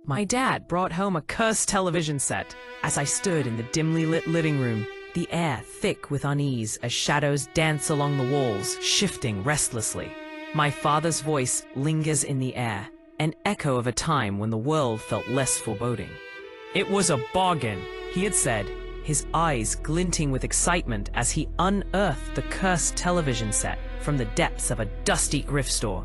My dad brought home a cursed television set. As I stood in the dimly lit living room, the air thick with unease as shadows dance along the walls, shifting restlessly. My father's voice lingers in the air, an echo of a time when the world felt less foreboding. "It was a bargain," he had said, his eyes glinting with excitement as he unearthed the cursed television set from the depths of a dusty thrift store.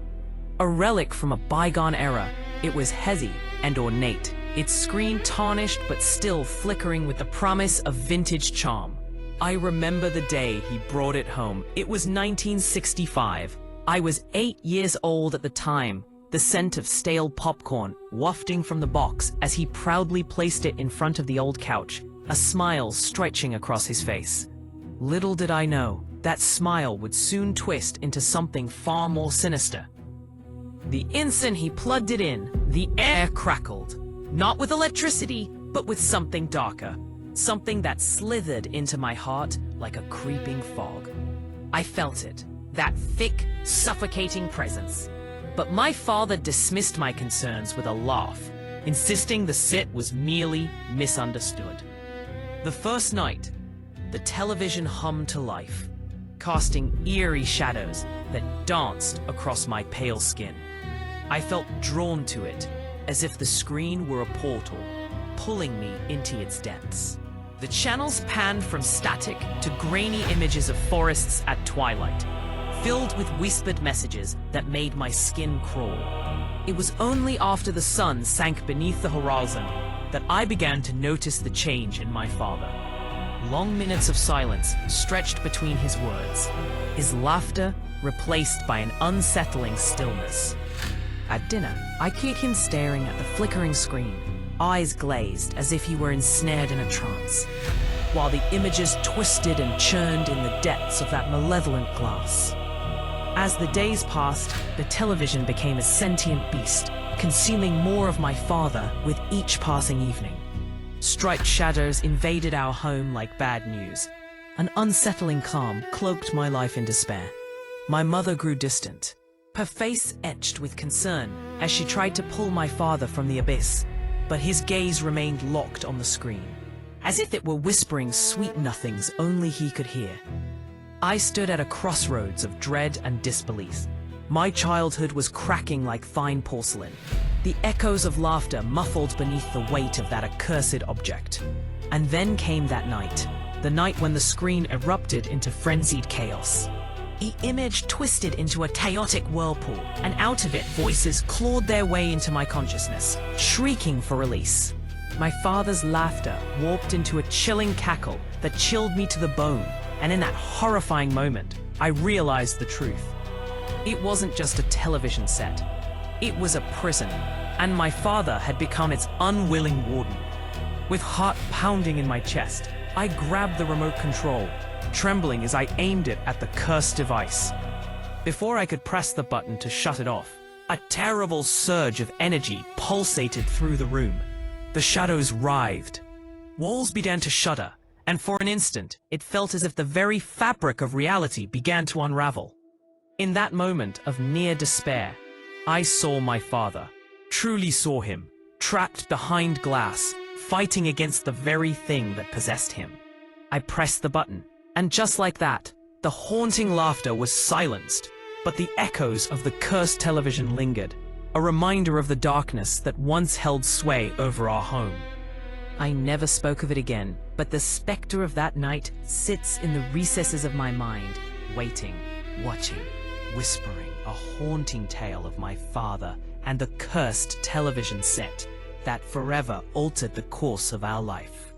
A relic from a bygone era, it was heavy and ornate, its screen tarnished but still flickering with the promise of vintage charm. I remember the day he brought it home. It was 1965. I was 8 years old at the time, the scent of stale popcorn wafting from the box as he proudly placed it in front of the old couch, a smile stretching across his face. Little did I know, that smile would soon twist into something far more sinister. The instant he plugged it in, the air crackled. Not with electricity, but with something darker. Something that slithered into my heart like a creeping fog. I felt it, that thick, suffocating presence. But my father dismissed my concerns with a laugh, insisting the set was merely misunderstood. The first night, the television hummed to life, casting eerie shadows that danced across my pale skin. I felt drawn to it, as if the screen were a portal, pulling me into its depths. The channels panned from static to grainy images of forests at twilight, filled with whispered messages that made my skin crawl. It was only after the sun sank beneath the horizon that I began to notice the change in my father. Long minutes of silence stretched between his words, his laughter replaced by an unsettling stillness. At dinner, I caught him staring at the flickering screen, eyes glazed as if he were ensnared in a trance, while the images twisted and churned in the depths of that malevolent glass. As the days passed, the television became a sentient beast, consuming more of my father with each passing evening. Striped shadows invaded our home like bad news. An unsettling calm cloaked my life in despair. My mother grew distant, her face etched with concern as she tried to pull my father from the abyss, but his gaze remained locked on the screen, as if it were whispering sweet nothings only he could hear. I stood at a crossroads of dread and disbelief. My childhood was cracking like fine porcelain, the echoes of laughter muffled beneath the weight of that accursed object. And then came that night, the night when the screen erupted into frenzied chaos. The image twisted into a chaotic whirlpool, and out of it voices clawed their way into my consciousness, shrieking for release. My father's laughter warped into a chilling cackle that chilled me to the bone, and in that horrifying moment, I realized the truth. It wasn't just a television set. It was a prison, and my father had become its unwilling warden. With heart pounding in my chest, I grabbed the remote control, trembling as I aimed it at the cursed device. Before I could press the button to shut it off, a terrible surge of energy pulsated through the room. The shadows writhed. Walls began to shudder, and for an instant, it felt as if the very fabric of reality began to unravel. In that moment of near despair, I saw my father, truly saw him, trapped behind glass, fighting against the very thing that possessed him. I pressed the button, and just like that, the haunting laughter was silenced, but the echoes of the cursed television lingered, a reminder of the darkness that once held sway over our home. I never spoke of it again, but the specter of that night sits in the recesses of my mind, waiting, watching, whispering a haunting tale of my father and the cursed television set that forever altered the course of our life.